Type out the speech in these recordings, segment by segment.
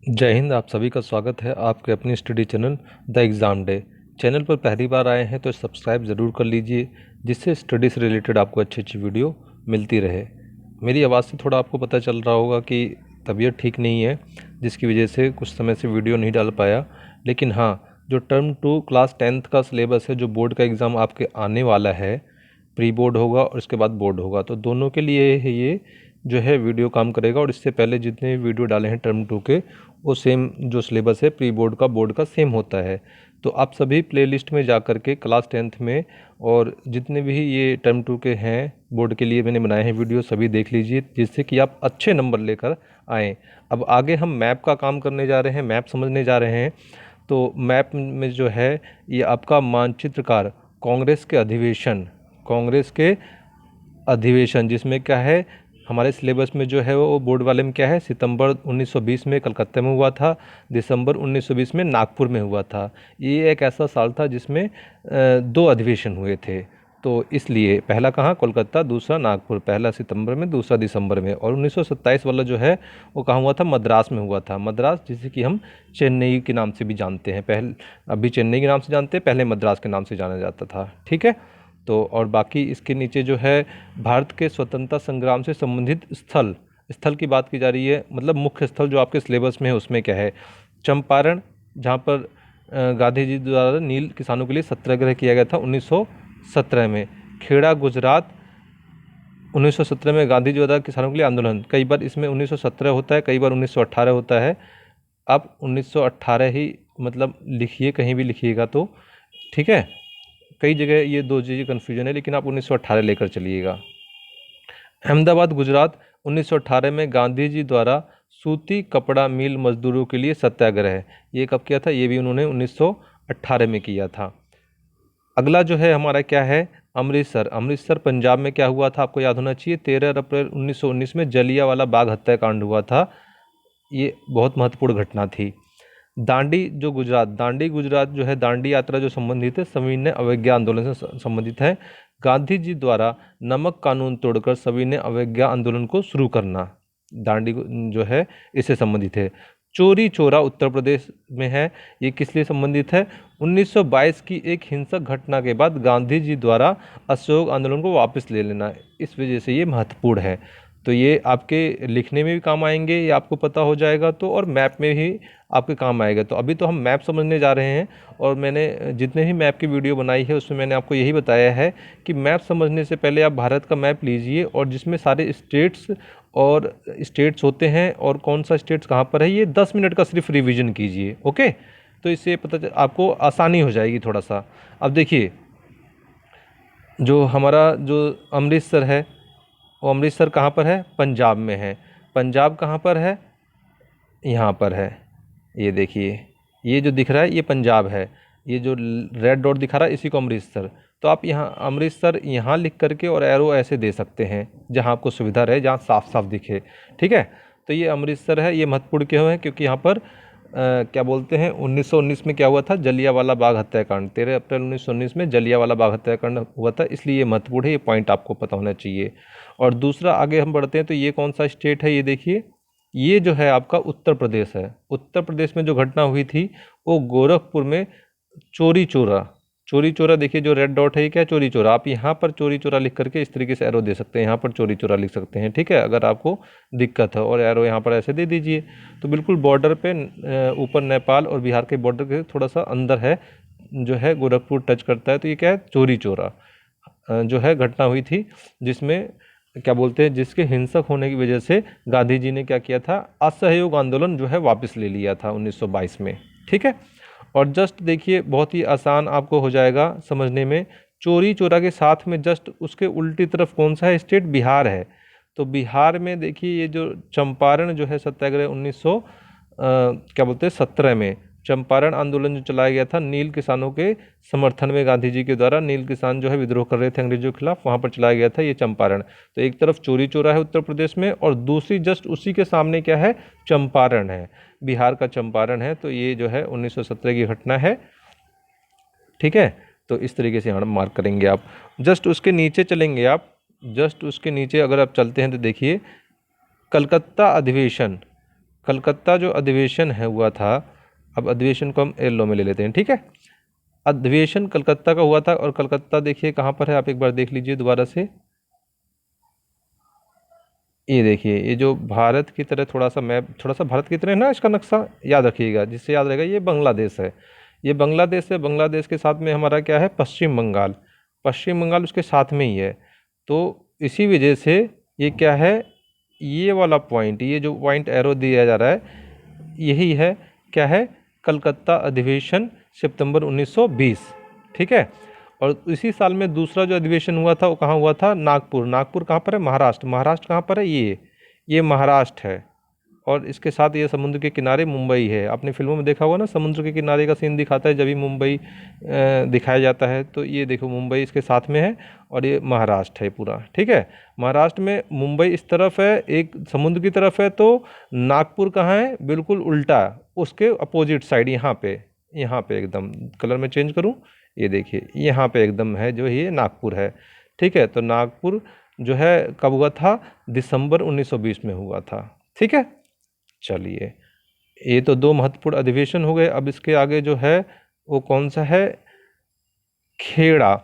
जय हिंद। आप सभी का स्वागत है आपके अपनी study channel the exam day. Channel पर पहली बार आए हैं तो सब्सक्राइब ज़रूर कर लीजिए, जिससे स्टडी से रिलेटेड आपको अच्छी अच्छी वीडियो मिलती रहे। मेरी आवाज़ से थोड़ा आपको पता चल रहा होगा कि तबीयत ठीक नहीं है, जिसकी वजह से कुछ समय से वीडियो नहीं डाल पाया। लेकिन हाँ, जो टर्म 2 क्लास 10th का सिलेबस है, जो बोर्ड का एग्ज़ाम आपके आने वाला है, प्री बोर्ड होगा और उसके बाद बोर्ड होगा, तो दोनों के लिए ये जो है वीडियो काम करेगा। और इससे पहले जितने वीडियो डाले हैं टर्म 2 के, वो सेम जो सिलेबस है प्री बोर्ड का बोर्ड का सेम होता है। तो आप सभी प्लेलिस्ट में जा कर के क्लास 10th में और जितने भी ये टर्म 2 के हैं बोर्ड के लिए मैंने बनाए हैं वीडियो, सभी देख लीजिए, जिससे कि आप अच्छे नंबर लेकर आएँ। अब आगे हम मैप का काम करने जा रहे हैं, मैप समझने जा रहे हैं। तो मैप में जो है ये आपका मानचित्रकार, कांग्रेस के अधिवेशन जिसमें क्या है, हमारे सिलेबस में जो है वो बोर्ड वाले में क्या है, सितंबर 1920 में कलकत्ता में हुआ था, दिसंबर 1920 में नागपुर में हुआ था। ये एक ऐसा साल था जिसमें दो अधिवेशन हुए थे। तो इसलिए पहला कहाँ, कोलकाता, दूसरा नागपुर, पहला सितंबर में, दूसरा दिसंबर में। और 1927 वाला जो है वो कहाँ हुआ था, मद्रास में हुआ था। मद्रास जिसे कि हम चेन्नई के नाम से भी जानते हैं, पहले अभी चेन्नई के नाम से जानते हैं, पहले मद्रास के नाम से जाना जाता था। ठीक है। तो और बाकी इसके नीचे जो है भारत के स्वतंत्रता संग्राम से संबंधित स्थल स्थल की बात की जा रही है, मतलब मुख्य स्थल जो आपके सिलेबस में है उसमें क्या है, चंपारण, जहाँ पर गांधी जी द्वारा नील किसानों के लिए सत्याग्रह किया गया था 1917 में। खेड़ा, गुजरात, 1917 में गांधी जी द्वारा किसानों के लिए आंदोलन। कई बार इसमें 1917 होता है, कई बार 1918 होता है। आप 1918 ही मतलब लिखिए, कहीं भी लिखिएगा तो ठीक है। कई जगह ये दो चीज़ें कन्फ्यूजन है, लेकिन आप 1918 लेकर चलिएगा। अहमदाबाद, गुजरात, 1918 में गांधी जी द्वारा सूती कपड़ा मिल मजदूरों के लिए सत्याग्रह, ये कब किया था, ये भी उन्होंने 1918 में किया था। अगला जो है हमारा क्या है, अमृतसर। अमृतसर पंजाब में क्या हुआ था, आपको याद होना चाहिए, 13 अप्रैल 1919 में जलियांवाला बाग हत्याकांड हुआ था। ये बहुत महत्वपूर्ण घटना थी। दांडी जो गुजरात, दांडी गुजरात जो है, दांडी यात्रा जो संबंधित है सविनय अवज्ञा आंदोलन से संबंधित है। गांधी जी द्वारा नमक कानून तोड़कर सविनय अवज्ञा आंदोलन को शुरू करना, दांडी जो है इससे संबंधित है। चोरी चोरा उत्तर प्रदेश में है, ये किस लिए संबंधित है, 1922 की एक हिंसक घटना के बाद गांधी जी द्वारा असहयोग आंदोलन को वापस ले लेना, इस वजह से ये महत्वपूर्ण है। तो ये आपके लिखने में भी काम आएंगे, ये आपको पता हो जाएगा तो, और मैप में भी आपके काम आएगा। तो अभी तो हम मैप समझने जा रहे हैं, और मैंने जितने भी मैप की वीडियो बनाई है उसमें मैंने आपको यही बताया है कि मैप समझने से पहले आप भारत का मैप लीजिए, और जिसमें सारे स्टेट्स होते हैं और कौन सा स्टेट्स कहाँ पर है, ये 10 मिनट का सिर्फ रिवीजन कीजिए। ओके, तो इससे आपको आसानी हो जाएगी थोड़ा सा। अब देखिए, जो हमारा जो अमृतसर है, वो अमृतसर कहाँ पर है, पंजाब में है। पंजाब कहाँ पर है, यहाँ पर है। ये देखिए, ये जो दिख रहा है ये पंजाब है, ये जो रेड डॉट दिखा रहा है इसी को अमृतसर। तो आप यहाँ अमृतसर यहाँ लिख करके और एरो ऐसे दे सकते हैं जहाँ आपको सुविधा रहे, जहाँ साफ साफ दिखे। ठीक है। तो ये अमृतसर है। ये महत्वपूर्ण क्यों है, क्योंकि यहाँ पर क्या बोलते हैं, 1919 में क्या हुआ था, जलियांवाला बाग हत्याकांड, 13 अप्रैल 1919 में जलियांवाला बाग हत्याकांड हुआ था, इसलिए ये महत्वपूर्ण है, ये पॉइंट आपको पता होना चाहिए। और दूसरा, आगे हम बढ़ते हैं तो ये कौन सा स्टेट है, ये देखिए, ये जो है आपका उत्तर प्रदेश है। उत्तर प्रदेश में जो घटना हुई थी वो गोरखपुर में चोरी चोरा। चोरी चोरा देखिए, जो रेड डॉट है ये क्या, चोरी चोरा। आप यहाँ पर चोरी चोरा लिख करके इस तरीके से एरो दे सकते हैं, यहाँ पर चोरी चोरा लिख सकते हैं। ठीक है, अगर आपको दिक्कत है, और एरो यहाँ पर ऐसे दे दीजिए। तो बिल्कुल बॉर्डर पे ऊपर नेपाल और बिहार के बॉर्डर के थोड़ा सा अंदर है, जो है गोरखपुर टच करता है। तो ये क्या है, चोरी चोरा जो है घटना हुई थी, जिसमें क्या बोलते हैं, जिसके हिंसक होने की वजह से गांधी जी ने क्या किया था, असहयोग आंदोलन जो है वापस ले लिया था 1922 में। ठीक है। और जस्ट देखिए, बहुत ही आसान आपको हो जाएगा समझने में। चोरी चोरा के साथ में जस्ट उसके उल्टी तरफ कौन सा है स्टेट, बिहार है। तो बिहार में देखिए, ये जो चंपारण जो है सत्याग्रह 1900 क्या बोलते हैं 17 में, चंपारण आंदोलन जो चलाया गया था नील किसानों के समर्थन में, गांधी जी के द्वारा, नील किसान जो है विद्रोह कर रहे थे अंग्रेजों के खिलाफ, वहाँ पर चलाया गया था ये चंपारण। तो एक तरफ चोरी चोरा है उत्तर प्रदेश में, और दूसरी जस्ट उसी के सामने क्या है, चंपारण है, बिहार का चंपारण है। तो ये जो है 1917 की घटना है। ठीक है। तो इस तरीके से यहाँ मार्क करेंगे आप। जस्ट उसके नीचे चलेंगे आप, जस्ट उसके नीचे अगर आप चलते हैं तो देखिए, कलकत्ता अधिवेशन, कलकत्ता जो अधिवेशन है हुआ था, अब अधिवेशन को हम येलो में ले लेते हैं, ठीक है। अधिवेशन कलकत्ता का हुआ था, और कलकत्ता देखिए कहाँ पर है, आप एक बार देख लीजिए दोबारा से। ये देखिए, ये जो भारत की तरह थोड़ा सा मैप, थोड़ा सा भारत की तरह ना इसका नक्शा, याद रखिएगा, जिससे याद रहेगा ये बांग्लादेश है। ये बांग्लादेश है, बांग्लादेश के साथ में हमारा क्या है, पश्चिम बंगाल। पश्चिम बंगाल उसके साथ में ही है। तो इसी वजह से ये क्या है, ये वाला पॉइंट, ये जो पॉइंट एरो दिया जा रहा है, यही है, क्या है, कलकत्ता अधिवेशन सितंबर 1920, ठीक है। और इसी साल में दूसरा जो अधिवेशन हुआ था वो कहाँ हुआ था, नागपुर। नागपुर कहाँ पर है, महाराष्ट्र। महाराष्ट्र कहाँ पर है, ये महाराष्ट्र है। और इसके साथ ये समुद्र के किनारे मुंबई है। आपने फिल्मों में देखा होगा ना, समुद्र के किनारे का सीन दिखाता है जब भी मुंबई दिखाया जाता है। तो ये देखो, मुंबई इसके साथ में है, और ये महाराष्ट्र है पूरा, ठीक है। महाराष्ट्र में मुंबई इस तरफ है, एक समुद्र की तरफ है, तो नागपुर कहाँ है, बिल्कुल उल्टा, उसके अपोजिट साइड, यहाँ पे एकदम कलर में चेंज करूँ, ये देखिए यहाँ पे एकदम है, जो ये नागपुर है, ठीक है। तो नागपुर जो है कब हुआ था, दिसंबर 1920 में हुआ था, ठीक है। चलिए, ये तो दो महत्वपूर्ण अधिवेशन हो गए। अब इसके आगे जो है वो कौन सा है, खेड़ा।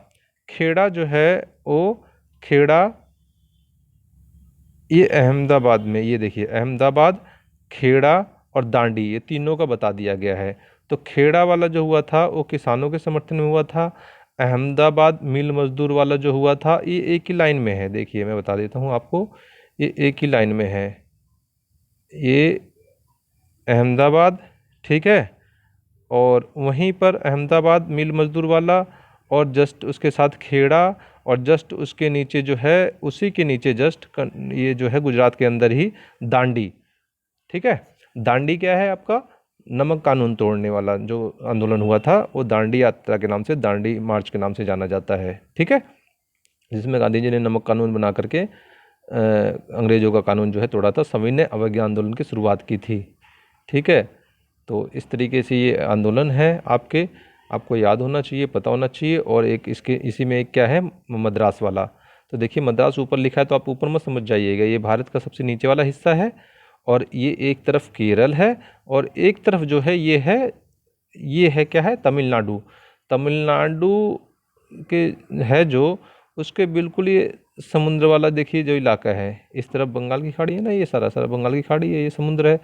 खेड़ा जो है वो, खेड़ा ये अहमदाबाद में, ये देखिए अहमदाबाद, खेड़ा और दांडी, ये तीनों का बता दिया गया है। तो खेड़ा वाला जो हुआ था वो किसानों के समर्थन में हुआ था। अहमदाबाद मिल मजदूर वाला जो हुआ था, ये एक ही लाइन में है, देखिए मैं बता देता हूँ आपको, ये एक ही लाइन में है, ये अहमदाबाद, ठीक है। और वहीं पर अहमदाबाद मिल मजदूर वाला, और जस्ट उसके साथ खेड़ा, और जस्ट उसके नीचे जो है, उसी के नीचे जस्ट ये जो है गुजरात के अंदर ही दांडी, ठीक है। दांडी क्या है आपका, नमक कानून तोड़ने वाला जो आंदोलन हुआ था, वो दांडी यात्रा के नाम से, दांडी मार्च के नाम से जाना जाता है, ठीक है। जिसमें गांधी जी ने नमक कानून बना करके अंग्रेजों का कानून जो है तोड़ा था, सविनय अवज्ञा आंदोलन की शुरुआत की थी, ठीक है। तो इस तरीके से ये आंदोलन है आपको याद होना चाहिए, पता होना चाहिए। और एक इसके इसी में एक क्या है, मद्रास वाला। तो देखिए मद्रास ऊपर लिखा है, तो आप ऊपर मत समझ जाइएगा, ये भारत का सबसे नीचे वाला हिस्सा है, और ये एक तरफ केरल है, और एक तरफ जो है ये है क्या है, तमिलनाडु। तमिलनाडु के है जो, उसके बिल्कुल ये समुद्र वाला देखिए जो इलाका है, इस तरफ बंगाल की खाड़ी है ना, ये सारा सारा बंगाल की खाड़ी है, ये समुद्र है,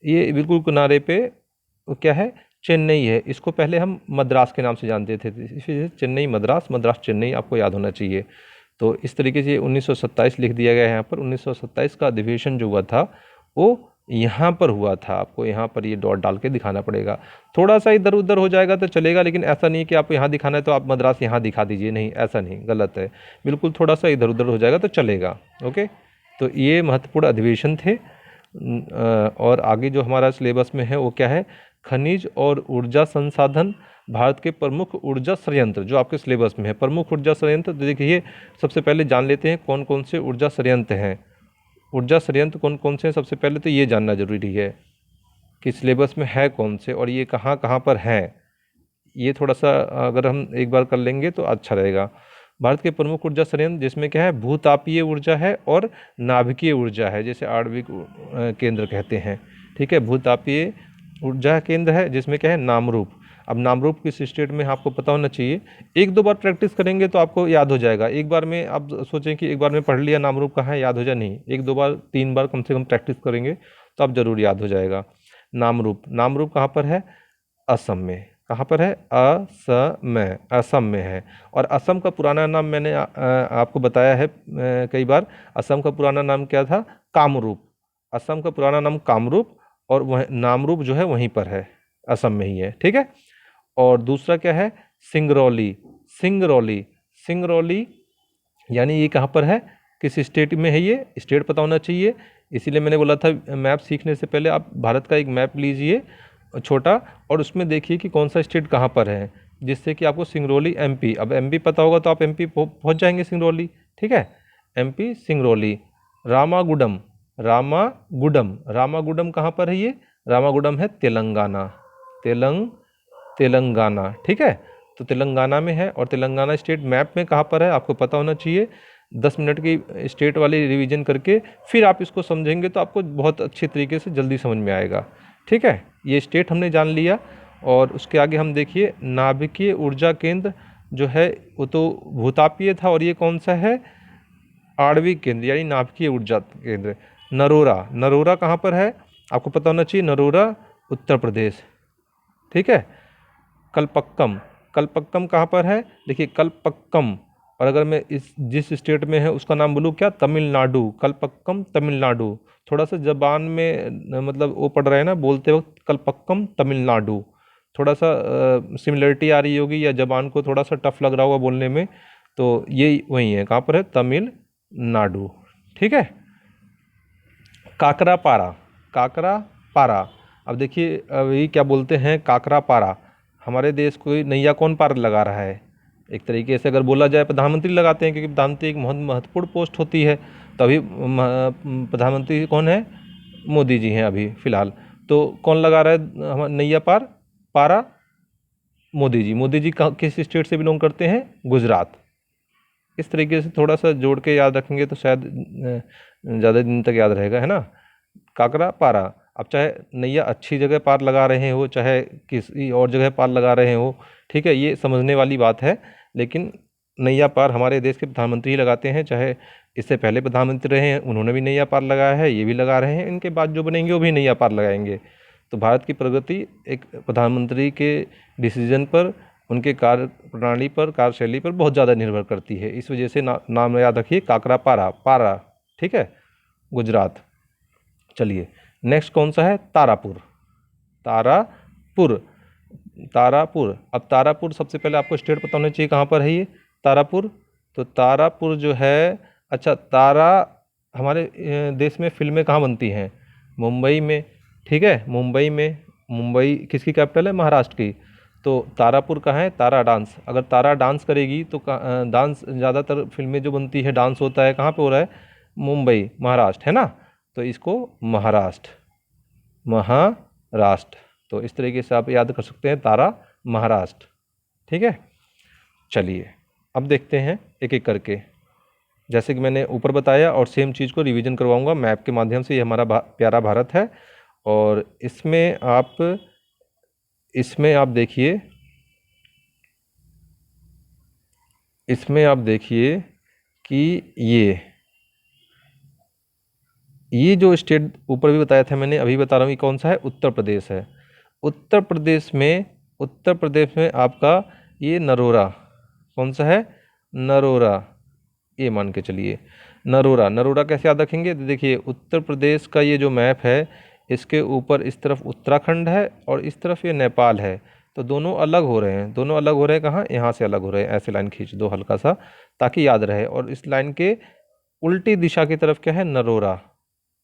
ये बिल्कुल किनारे पे वो क्या है, चेन्नई है। इसको पहले हम मद्रास के नाम से जानते थे, इसलिए चेन्नई मद्रास, मद्रास चेन्नई आपको याद होना चाहिए। तो इस तरीके से 1927 लिख दिया गया है यहाँ पर। 1927 का अधिवेशन जो हुआ था वो यहाँ पर हुआ था, आपको यहाँ पर ये डॉट डाल के दिखाना पड़ेगा। थोड़ा सा इधर उधर हो जाएगा तो चलेगा, लेकिन ऐसा नहीं कि आपको यहाँ दिखाना है तो आप मद्रास यहाँ दिखा दीजिए, नहीं, ऐसा नहीं, गलत है। बिल्कुल थोड़ा सा इधर उधर हो जाएगा तो चलेगा, ओके। तो ये महत्वपूर्ण अधिवेशन थे। और आगे जो हमारा सिलेबस में है वो क्या है, खनिज और ऊर्जा संसाधन, भारत के प्रमुख ऊर्जा संयंत्र, जो आपके सिलेबस में है प्रमुख ऊर्जा संयंत्र। तो देखिए सबसे पहले जान लेते हैं कौन कौन से ऊर्जा संयंत्र हैं। ऊर्जा संयंत्र कौन कौन से हैं, सबसे पहले तो ये जानना जरूरी है कि सिलेबस में है कौन से, और ये कहाँ कहाँ पर हैं। ये थोड़ा सा अगर हम एक बार कर लेंगे तो अच्छा रहेगा। भारत के प्रमुख ऊर्जा संयंत्र, जिसमें क्या है, भूतापीय ऊर्जा है और नाभिकीय ऊर्जा है, जैसे आणविक केंद्र कहते हैं, ठीक है। भूतापीय ऊर्जा केंद्र है जिसमें क्या है, नामरूप। अब नामरूप किस स्टेट में आपको पता होना चाहिए, एक दो बार प्रैक्टिस करेंगे तो आपको याद हो जाएगा। एक बार में आप सोचें कि एक बार में पढ़ लिया नामरूप कहाँ है, याद हो जाए, नहीं, एक दो बार तीन बार कम से कम प्रैक्टिस करेंगे तो आप जरूर याद हो जाएगा। नामरूप, नामरूप कहाँ पर है, असम में। कहाँ पर है, असम में है। और असम का पुराना नाम मैंने आपको बताया है कई बार। असम का पुराना नाम क्या था, कामरूप। असम का पुराना नाम कामरूप, और वह नामरूप जो है वहीं पर है, असम में ही है, ठीक है। और दूसरा क्या है, सिंगरौली। सिंगरौली, सिंगरौली यानी ये कहाँ पर है, किस स्टेट में है, ये स्टेट पता होना चाहिए। इसीलिए मैंने बोला था मैप सीखने से पहले आप भारत का एक मैप लीजिए छोटा, और उसमें देखिए कि कौन सा स्टेट कहाँ पर है, जिससे कि आपको सिंगरौली एमपी, अब एमपी पता होगा तो आप एमपी पहुँच जाएंगे सिंगरौली, ठीक है। एमपी सिंगरौली। रामागुडम, रामागुडम, रामागुडम कहाँ पर है, ये रामागुडम है तेलंगाना, तेलंगाना, ठीक है। तो तेलंगाना में है, और तेलंगाना स्टेट मैप में कहाँ पर है आपको पता होना चाहिए, 10 मिनट की स्टेट वाली रिवीजन करके फिर आप इसको समझेंगे तो आपको बहुत अच्छे तरीके से जल्दी समझ में आएगा। ठीक है, ये स्टेट हमने जान लिया। और उसके आगे हम देखिए नाभिकीय ऊर्जा केंद्र जो है वो तो भूतापीय था, और ये कौन सा है, आणविक केंद्र यानी नाभिकीय ऊर्जा केंद्र। नरोरा, नरोरा कहाँ पर है आपको पता होना चाहिए, नरोरा उत्तर प्रदेश। ठीक है, कलपक्कम, कलपक्कम कहाँ पर है, देखिए कलपक्कम, और अगर मैं इस जिस स्टेट में है उसका नाम बोलूँ क्या, तमिलनाडु, कलपक्कम तमिलनाडु। थोड़ा सा जबान में मतलब वो पढ़ रहे हैं ना बोलते वक्त, कलपक्कम तमिलनाडु, थोड़ा सा सिमिलरिटी आ रही होगी, या जबान को थोड़ा सा टफ लग रहा होगा बोलने में, तो ये वही है, कहाँ पर है, तमिलनाडु। ठीक है, काकरापारा, काकरापारा, अब देखिए अभी क्या बोलते हैं, काकरापारा, हमारे देश को नैया कौन पार लगा रहा है, एक तरीके से अगर बोला जाए प्रधानमंत्री लगाते हैं, क्योंकि प्रधानमंत्री एक बहुत महत्वपूर्ण पोस्ट होती है। तो अभी प्रधानमंत्री कौन है, मोदी जी हैं अभी फ़िलहाल। तो कौन लगा रहा है हम नैया पार, पारा, मोदी जी। मोदी जी किस स्टेट से बिलोंग करते हैं, गुजरात। इस तरीके से थोड़ा सा जोड़ के याद रखेंगे तो शायद ज़्यादा दिन तक याद रहेगा, है ना। काकरा पारा, अब चाहे नैया अच्छी जगह पार लगा रहे हो, चाहे किसी और जगह पार लगा रहे हो, ठीक है, ये समझने वाली बात है। लेकिन नैया पार हमारे देश के प्रधानमंत्री ही लगाते हैं, चाहे इससे पहले प्रधानमंत्री रहे हैं उन्होंने भी नैया पार लगाया है, ये भी लगा रहे हैं, इनके बाद जो बनेंगे वो भी नैया पार लगाएंगे। तो भारत की प्रगति एक प्रधानमंत्री के डिसीजन पर, उनके कार्य प्रणाली पर, कार्यशैली पर बहुत ज़्यादा निर्भर करती है। इस वजह से नाम याद रखिए, काकरा पारा, पारा। ठीक है, गुजरात। चलिए नेक्स्ट कौन सा है, तारापुर, तारापुर, तारापुर। अब तारापुर सबसे पहले आपको स्टेट पता होना चाहिए कहाँ पर है ये तारापुर। तो तारापुर जो है, अच्छा तारा, हमारे देश में फिल्में कहाँ बनती हैं, मुंबई में। ठीक है, मुंबई में, मुंबई किसकी कैपिटल है, महाराष्ट्र की। तो तारापुर कहाँ है, तारा डांस, अगर तारा डांस करेगी तो डांस ज़्यादातर फिल्में जो बनती है डांस होता है कहाँ पे हो रहा है, मुंबई, महाराष्ट्र, है ना। तो इसको महाराष्ट्र, महाराष्ट्र, तो इस तरीके से आप याद कर सकते हैं, तारा, महाराष्ट्र। ठीक है, चलिए अब देखते हैं एक एक करके, जैसे कि मैंने ऊपर बताया, और सेम चीज़ को रिवीजन करवाऊंगा मैप के माध्यम से। ये हमारा प्यारा भारत है, और इसमें आप देखिए, इसमें आप देखिए कि ये जो स्टेट ऊपर भी बताया था मैंने, अभी बता रहा हूँ, ये कौन सा है, उत्तर प्रदेश है। उत्तर प्रदेश में आपका ये नरोरा, कौन सा है, नरोरा, ये मान के चलिए, नरोरा। नरोरा कैसे याद रखेंगे, देखिए उत्तर प्रदेश का ये जो मैप है, इसके ऊपर इस तरफ उत्तराखंड है और इस तरफ ये नेपाल है। तो दोनों अलग हो रहे हैं, दोनों अलग हो रहे हैं, कहाँ, यहाँ से अलग हो रहे हैं। ऐसे लाइन खींच दो हल्का सा, ताकि याद रहे। और इस लाइन के उल्टी दिशा की तरफ क्या है, नरोरा,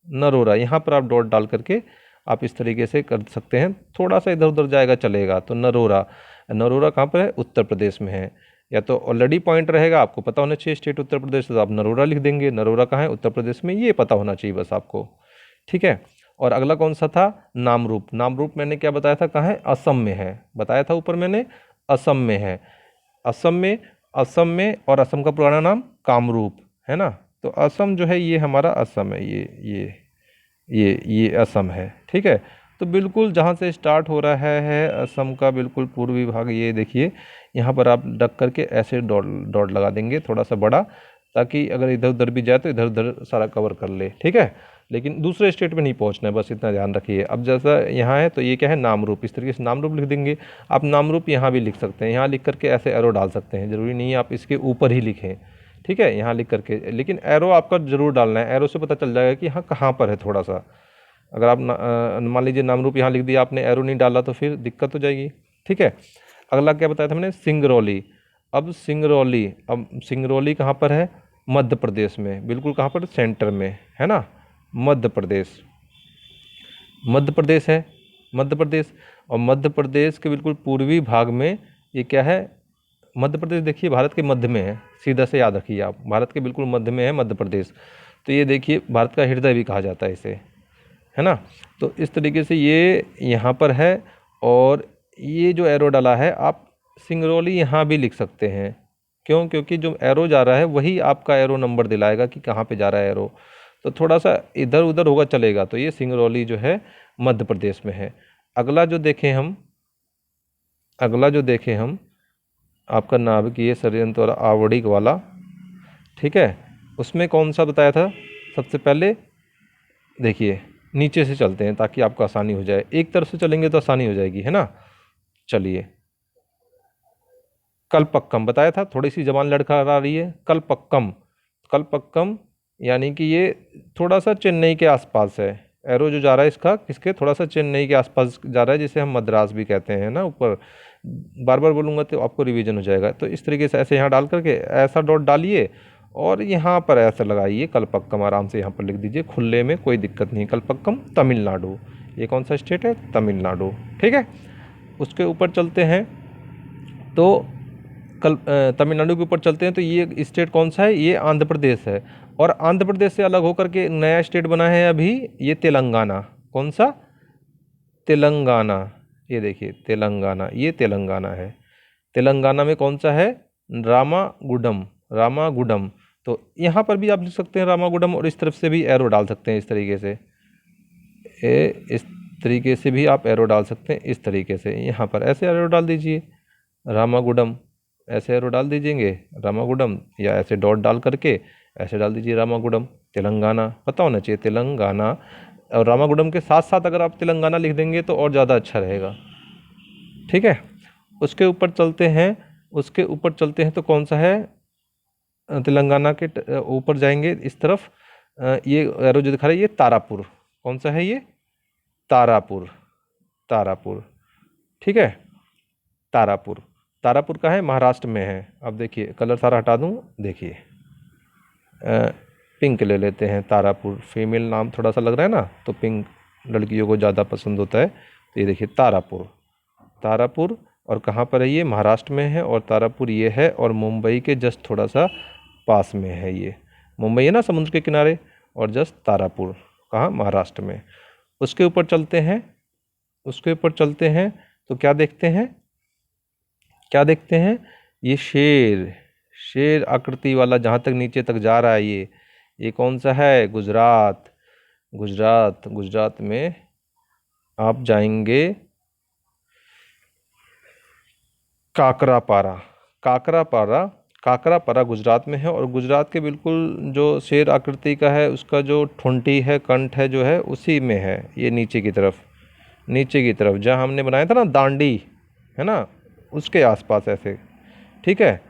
नरोरा। यहाँ पर आप डॉट डाल करके आप इस तरीके से कर सकते हैं, थोड़ा सा इधर उधर जाएगा चलेगा। तो नरोरा, नरोरा कहाँ पर है, उत्तर प्रदेश में है। या तो ऑलरेडी पॉइंट रहेगा, आपको पता होना चाहिए स्टेट उत्तर प्रदेश, तो आप नरोरा लिख देंगे, नरोरा कहाँ है, उत्तर प्रदेश में, ये पता होना चाहिए बस आपको। ठीक है, और अगला कौन सा था, नामरूप। नामरूप मैंने क्या बताया था, कहाँ है, असम में है, बताया था ऊपर मैंने, असम में है। असम में, और असम का पुराना नाम कामरूप, है ना। तो असम जो है ये हमारा असम है, ये असम है। ठीक है, तो बिल्कुल जहाँ से स्टार्ट हो रहा है असम का बिल्कुल पूर्वी भाग, ये देखिए यहाँ पर आप डक करके ऐसे डॉट डॉट लगा देंगे थोड़ा सा बड़ा, ताकि अगर इधर उधर भी जाए तो इधर उधर सारा कवर कर ले। ठीक है, लेकिन दूसरे स्टेट में नहीं पहुंचना है, बस इतना ध्यान रखिए। अब जैसा यहाँ है तो ये क्या है, नामरूप, इस तरीके से नामरूप लिख देंगे। आप नामरूप यहाँ भी लिख सकते हैं, यहाँ लिख करके ऐसे एरो डाल सकते हैं, ज़रूरी नहीं है आप इसके ऊपर ही लिखें। ठीक है, यहाँ लिख करके, लेकिन एरो आपका ज़रूर डालना है, एरो से पता चल जाएगा कि हाँ कहाँ पर है थोड़ा सा। अगर आप मान लीजिए नामरूप यहाँ लिख दिया आपने, एरो नहीं डाला, तो फिर दिक्कत हो जाएगी। ठीक है, अगला क्या बताया था मैंने, सिंगरौली। अब सिंगरौली कहाँ पर है, मध्य प्रदेश में, बिल्कुल कहाँ पर, सेंटर में, है ना, मध्य प्रदेश, मध्य प्रदेश है, मध्य प्रदेश। और मध्य प्रदेश के बिल्कुल पूर्वी भाग में ये क्या है, मध्य प्रदेश देखिए भारत के मध्य में है, सीधा से याद रखिए आप, भारत के बिल्कुल मध्य में है मध्य प्रदेश। तो ये देखिए भारत का हृदय भी कहा जाता है इसे, है ना। तो इस तरीके से ये यहाँ पर है, और ये जो एरो डाला है आप सिंगरौली यहाँ भी लिख सकते हैं, क्यों? क्योंकि जो एरो जा रहा है वही आपका एरो नंबर दिलाएगा कि कहाँ पे जा रहा है एरो। तो थोड़ा सा इधर उधर होगा चलेगा। तो ये सिंगरौली जो है मध्य प्रदेश में है। अगला जो देखें हम आपका नाभिकीय षड्यंत्र वाला आवड़िक वाला, ठीक है, उसमें कौन सा बताया था सबसे पहले? देखिए नीचे से चलते हैं ताकि आपको आसानी हो जाए, एक तरफ से चलेंगे तो आसानी हो जाएगी, है ना। चलिए, कलपक्कम बताया था, थोड़ी सी जबान लड़खड़ा रही है। कलपक्कम, कलपक्कम यानी कि ये थोड़ा सा चेन्नई के आसपास है। एरो जो जा रहा है इसका किसके, थोड़ा सा चेन्नई के आसपास जा रहा है, जिसे हम मद्रास भी कहते हैं ना। ऊपर बार बार बोलूँगा तो आपको रिवीजन हो जाएगा। तो इस तरीके से ऐसे यहाँ डाल करके ऐसा डॉट डालिए और यहाँ पर ऐसा लगाइए कलपक्कम, आराम से यहाँ पर लिख दीजिए खुले में, कोई दिक्कत नहीं। कलपक्कम तमिलनाडु, ये कौन सा स्टेट है? तमिलनाडु, ठीक है। उसके ऊपर चलते हैं तो तमिलनाडु के ऊपर चलते हैं तो ये स्टेट कौन सा है? ये आंध्र प्रदेश है। और आंध्र प्रदेश से अलग होकर के नया स्टेट बना है अभी, ये तेलंगाना। कौन सा? तेलंगाना। ये देखिए तेलंगाना, ये तेलंगाना है। तेलंगाना में कौन सा है? रामागुडम, रामागुडम। तो यहाँ पर भी आप लिख सकते हैं रामागुडम, और इस तरफ से भी एरो डाल सकते हैं इस तरीके से। इस तरीके से भी आप एरो डाल सकते हैं, इस तरीके से। यहाँ पर ऐसे एरो डाल दीजिए रामागुडम, ऐसे एरो डाल दीजिएंगे रामागुडम, या ऐसे डॉट डाल करके ऐसे डाल दीजिए रामागुडम। तेलंगाना पता होना चाहिए, तेलंगाना। और रामागुडम के साथ साथ अगर आप तेलंगाना लिख देंगे तो और ज़्यादा अच्छा रहेगा, ठीक है। उसके ऊपर चलते हैं, उसके ऊपर चलते हैं तो कौन सा है? तेलंगाना के ऊपर जाएंगे इस तरफ, ये एरो जो दिखा रहा है ये तारापुर। कौन सा है ये? तारापुर, तारापुर, ठीक है। तारापुर, तारापुर का है, महाराष्ट्र में है। अब देखिए कलर सारा हटा दूँ, देखिए पिंक ले लेते हैं। तारापुर फीमेल नाम थोड़ा सा लग रहा है ना, तो पिंक लड़कियों को ज़्यादा पसंद होता है। तो ये देखिए तारापुर, तारापुर। और कहाँ पर है ये? महाराष्ट्र में है। और तारापुर ये है, और मुंबई के जस्ट थोड़ा सा पास में है ये। मुंबई है ना समुद्र के किनारे, और जस्ट तारापुर कहाँ? महाराष्ट्र में। उसके ऊपर चलते हैं, उसके ऊपर चलते हैं तो क्या देखते हैं, क्या देखते हैं? ये शेर, शेर आकृति वाला जहाँ तक नीचे तक जा रहा है ये कौन सा है? गुजरात, गुजरात। गुजरात में आप जाएंगे काकरापारा, काकरापारा, काकरापारा गुजरात में है। और गुजरात के बिल्कुल जो शेर आकृति का है उसका जो ठुंटी है, कंठ है जो है, उसी में है ये नीचे की तरफ, नीचे की तरफ जहाँ हमने बनाया था ना दांडी, है ना, उसके आसपास ऐसे, ठीक है।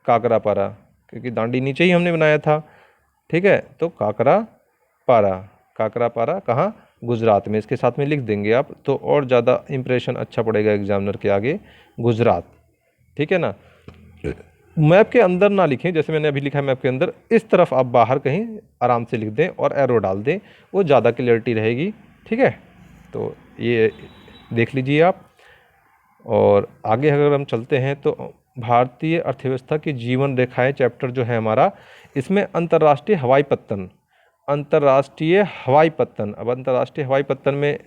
काकरापारा, क्योंकि दांडी नीचे ही हमने बनाया था, ठीक है। तो काकरापारा, काकरापारा कहाँ? गुजरात में। इसके साथ में लिख देंगे आप तो और ज़्यादा इंप्रेशन अच्छा पड़ेगा एग्जामिनर के आगे। गुजरात, ठीक है ना। मैप के अंदर ना लिखें जैसे मैंने अभी लिखा है मैप के अंदर, इस तरफ आप बाहर कहीं आराम से लिख दें और एरो डाल दें, वो ज़्यादा क्लियरिटी रहेगी, ठीक है। तो ये देख लीजिए आप। और आगे अगर हम चलते हैं तो भारतीय अर्थव्यवस्था की जीवन रेखाएं चैप्टर जो है हमारा, इसमें अंतर्राष्ट्रीय हवाई पत्तन, अंतर्राष्ट्रीय हवाई पत्तन। अब अंतर्राष्ट्रीय हवाई पत्तन में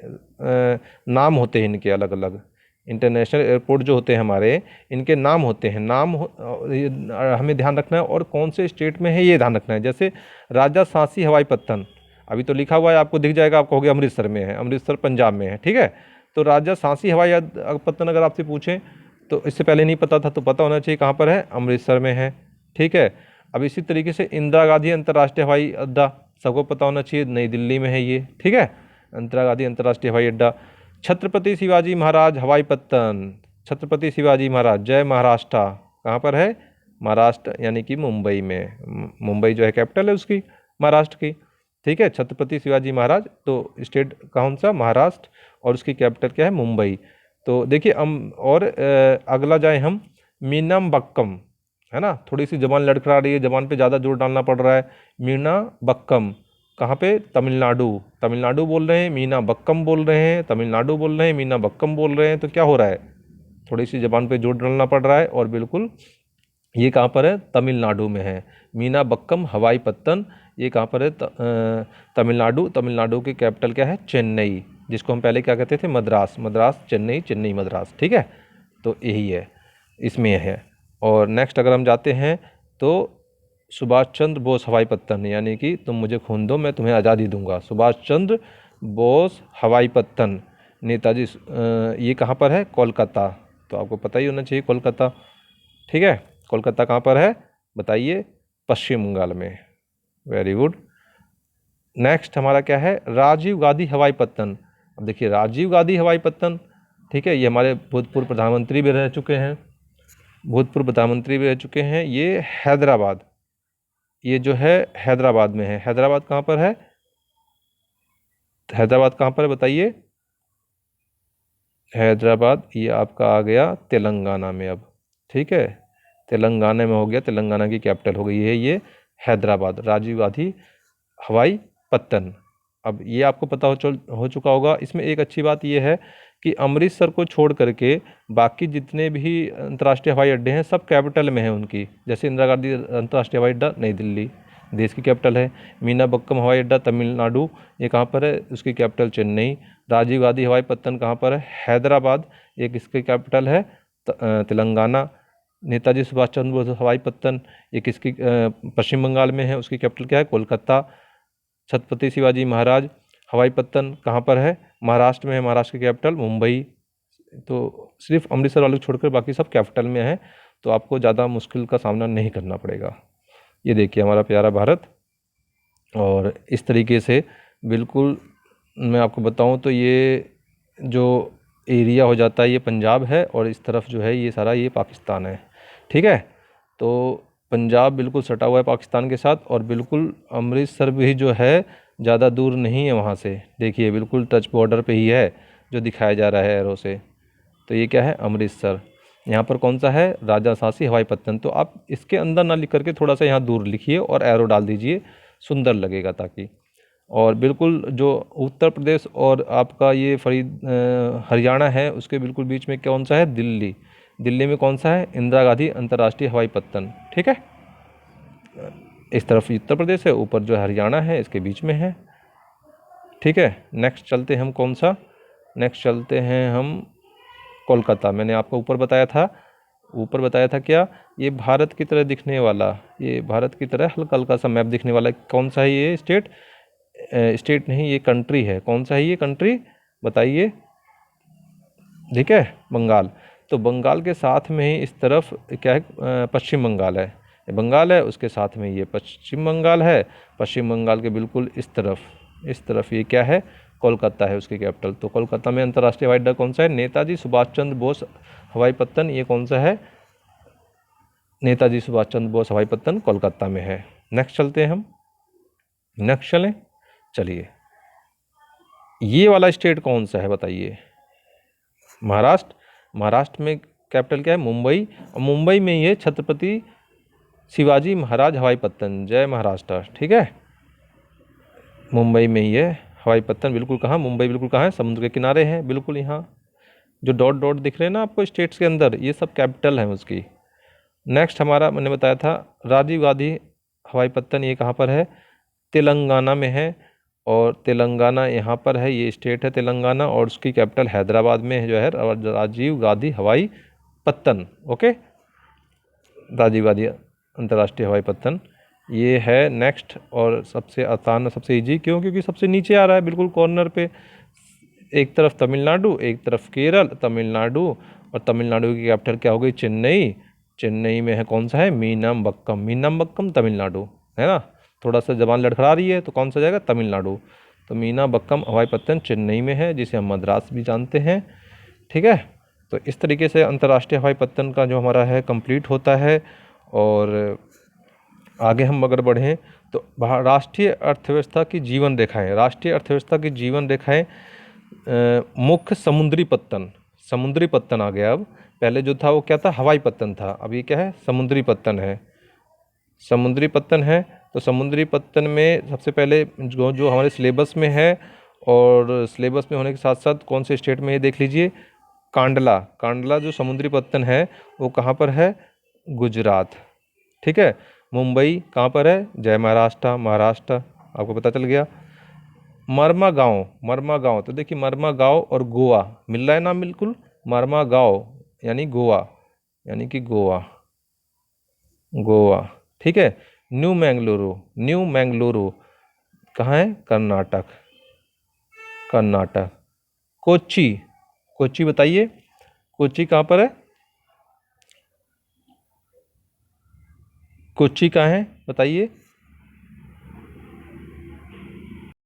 नाम होते हैं इनके अलग अलग, इंटरनेशनल एयरपोर्ट जो होते हैं हमारे, इनके नाम होते हैं। नाम हमें ध्यान रखना है, और कौन से स्टेट में है ये ध्यान रखना है। जैसे राजा सांसी हवाई पत्तन, अभी तो लिखा हुआ है आपको दिख जाएगा, आप कहोगे अमृतसर में है, अमृतसर पंजाब में है, ठीक है। तो राजा सांसी हवाई पत्तन अगर आपसे पूछें तो इससे पहले नहीं पता था तो पता होना चाहिए कहाँ पर है, अमृतसर में है, ठीक है। अब इसी तरीके से इंदिरा गांधी अंतर्राष्ट्रीय हवाई अड्डा सबको पता होना चाहिए, नई दिल्ली में है ये, ठीक है। इंदिरा गांधी अंतर्राष्ट्रीय हवाई अड्डा। छत्रपति शिवाजी महाराज हवाई पत्तन, छत्रपति शिवाजी महाराज, जय महाराष्ट्र, कहाँ पर है? महाराष्ट्र, यानी कि मुंबई में। मुंबई जो है कैपिटल है उसकी, महाराष्ट्र की, ठीक है। छत्रपति शिवाजी महाराज, तो स्टेट कौन सा? महाराष्ट्र, और उसकी कैपिटल क्या है? मुंबई। तो देखिए और अगला जाए हम, मीनाम्बक्कम, है ना, थोड़ी सी जबान लड़खड़ा रही है, जबान पे ज़्यादा जोर डालना पड़ रहा है। मीनाम्बक्कम कहाँ पे? तमिलनाडु, तमिलनाडु बोल रहे हैं, मीनाम्बक्कम बोल रहे हैं, तमिलनाडु बोल रहे हैं, मीनाम्बक्कम बोल रहे हैं। तो क्या हो रहा है? थोड़ी सी जबान पे जोर डालना पड़ रहा है। और बिल्कुल ये कहाँ पर है? तमिलनाडु में है। मीनाम्बक्कम हवाई पत्तन ये कहाँ पर है? तमिलनाडु। तमिलनाडु की कैपिटल क्या है? चेन्नई, जिसको हम पहले क्या कहते थे? मद्रास, मद्रास चेन्नई, चेन्नई मद्रास, ठीक है। तो यही है, इसमें है। और नेक्स्ट अगर हम जाते हैं तो सुभाष चंद्र बोस हवाई पत्तन, यानी कि तुम मुझे खून दो मैं तुम्हें आज़ादी दूंगा। सुभाष चंद्र बोस हवाई पत्तन नेताजी ये कहाँ पर है? कोलकाता। तो आपको पता ही होना चाहिए कोलकाता, ठीक है। कोलकाता कहाँ पर है बताइए? पश्चिम बंगाल में। Very good. नेक्स्ट हमारा क्या है? राजीव गांधी हवाई पत्तन। अब देखिए राजीव गांधी हवाई पत्तन, ठीक है, ये हमारे भूतपूर्व प्रधानमंत्री भी रह चुके हैं, भूतपूर्व प्रधानमंत्री भी रह चुके हैं। ये हैदराबाद, ये जो है हैदराबाद में है। हैदराबाद कहाँ पर है? हैदराबाद कहाँ पर है बताइए? हैदराबाद ये आपका आ गया तेलंगाना में अब, ठीक है, तेलंगाना में हो गया, तेलंगाना की कैपिटल हो गई है ये हैदराबाद, राजीव गांधी हवाई पत्तन। अब ये आपको पता हो चुका होगा। इसमें एक अच्छी बात ये है कि अमृतसर को छोड़ करके बाकी जितने भी अंतर्राष्ट्रीय हवाई अड्डे हैं सब कैपिटल में हैं उनकी। जैसे इंदिरा गांधी अंतर्राष्ट्रीय हवाई अड्डा नई दिल्ली, देश की कैपिटल है। मीनाबक्कम हवाई अड्डा तमिलनाडु, ये कहाँ पर है? उसकी कैपिटल चेन्नई। राजीव गांधी हवाई पत्तन कहाँ पर है? हैदराबाद, एक इसकी कैपिटल है तेलंगाना। नेताजी सुभाष चंद्र बोस हवाई पत्तन ये किसकी पश्चिम बंगाल में है, उसकी कैपिटल क्या है? कोलकाता। छत्रपति शिवाजी महाराज हवाई पत्तन कहाँ पर है? महाराष्ट्र में है, महाराष्ट्र की कैपिटल मुंबई। तो सिर्फ अमृतसर वाले को छोड़कर बाकी सब कैपिटल में है, तो आपको ज़्यादा मुश्किल का सामना नहीं करना पड़ेगा। ये देखिए हमारा प्यारा भारत। और इस तरीके से बिल्कुल मैं आपको बताऊं तो ये जो एरिया हो जाता है ये पंजाब है, और इस तरफ जो है ये सारा ये पाकिस्तान है, ठीक है। तो पंजाब बिल्कुल सटा हुआ है पाकिस्तान के साथ, और बिल्कुल अमृतसर भी जो है ज़्यादा दूर नहीं है वहाँ से। देखिए बिल्कुल टच बॉर्डर पे ही है जो दिखाया जा रहा है एरो से। तो ये क्या है? अमृतसर। यहाँ पर कौन सा है? राजाशाही हवाई पत्तन। तो आप इसके अंदर ना लिख करके थोड़ा सा यहाँ दूर लिखिए और एरो डाल दीजिए, सुंदर लगेगा ताकि। और बिल्कुल जो उत्तर प्रदेश और आपका ये हरियाणा है उसके बिल्कुल बीच में कौन सा है? दिल्ली। दिल्ली में कौन सा है? इंदिरा गांधी अंतर्राष्ट्रीय हवाई पत्तन, ठीक है। इस तरफ उत्तर प्रदेश है, ऊपर जो हरियाणा है इसके बीच में है, ठीक है। नेक्स्ट चलते हैं हम कौन सा? नेक्स्ट चलते हैं हम कोलकाता। मैंने आपको ऊपर बताया था क्या? ये भारत की तरह दिखने वाला, ये भारत की तरह हल्का हल्का सा मैप दिखने वाला कौन सा है? ये स्टेट नहीं, ये कंट्री है। कौन सा है ये कंट्री बताइए? ठीक है, बंगाल। तो बंगाल के साथ में ही इस तरफ क्या है? पश्चिम बंगाल है। ये बंगाल है, उसके साथ में ये पश्चिम बंगाल है। पश्चिम बंगाल के बिल्कुल इस तरफ ये क्या है? कोलकाता है, उसकी कैपिटल। तो कोलकाता में अंतर्राष्ट्रीय हवाई अड्डा कौन सा है? नेताजी सुभाष चंद्र बोस हवाई पत्तन। ये कौन सा है? नेताजी सुभाष चंद्र बोस हवाई पत्तन कोलकाता में है। नेक्स्ट चलते हैं हम। नेक्स्ट चलें, चलिए। ये वाला स्टेट कौन सा है बताइए? महाराष्ट्र। महाराष्ट्र में कैपिटल क्या है? मुंबई। और मुंबई में ये छत्रपति शिवाजी महाराज हवाई पत्तन। जय महाराष्ट्र, ठीक है। मुंबई में ये हवाई पत्तन बिल्कुल कहाँ? मुंबई बिल्कुल कहाँ है? समुद्र के किनारे है, बिल्कुल यहाँ। जो डॉट डॉट दिख रहे हैं ना आपको स्टेट्स के अंदर, ये सब कैपिटल है उसकी। नेक्स्ट हमारा मैंने बताया था राजीव गांधी हवाई पत्तन, ये कहाँ पर है? तेलंगाना में है। और तेलंगाना यहाँ पर है, ये स्टेट है तेलंगाना, और उसकी कैपिटल हैदराबाद में जो है राजीव गांधी हवाई पत्तन। ओके, राजीव गांधी अंतर्राष्ट्रीय हवाई पत्तन ये है। नेक्स्ट और सबसे आसान, सबसे इजी क्यों? क्योंकि सबसे नीचे आ रहा है बिल्कुल कॉर्नर पे। एक तरफ तमिलनाडु, एक तरफ केरल। तमिलनाडु, और तमिलनाडु की कैपिटल क्या हो गई? चेन्नई। चेन्नई में है कौन सा है? मीनामबक्कम। मीनामबक्कम तमिलनाडु है ना। थोड़ा सा जबान लड़खड़ा रही है तो कौन सा जाएगा? तमिलनाडु। तो मीनामबक्कम हवाई पत्तन चेन्नई में है, जिसे हम मद्रास भी जानते हैं, ठीक है। तो इस तरीके से अंतर्राष्ट्रीय हवाई पत्तन का जो हमारा है कंप्लीट होता है। और आगे हम अगर बढ़ें तो राष्ट्रीय अर्थव्यवस्था की जीवन रेखाएं। राष्ट्रीय अर्थव्यवस्था की जीवन रेखाएं मुख्य समुद्री पत्तन। समुद्री पत्तन आ गया। अब पहले जो था वो क्या था? हवाई पत्तन था। अब ये क्या है? समुद्री पत्तन है। समुद्री पत्तन है। तो समुद्री पत्तन में सबसे पहले जो हमारे सिलेबस में है, और सिलेबस में होने के साथ साथ कौन से स्टेट में, ये देख लीजिए। कांडला। कांडला जो समुद्री पत्तन है वो कहाँ पर है? गुजरात, ठीक है। मुंबई कहाँ पर है? जय महाराष्ट्र, महाराष्ट्र, आपको पता चल गया। मरमा गांव। मरमा गांव, तो देखिए मरमा गांव और गोवा मिल रहा है नाम बिल्कुल। मरमा गांव यानी गोवा, यानी कि गोवा, गोवा। ठीक है। न्यू मैंगलोरो, न्यू मैंगलोरो कहाँ है? कर्नाटक, कर्नाटक। कोच्चि, कोच्चि बताइए, कोच्चि कहाँ पर है? कोच्चि कहाँ है बताइए?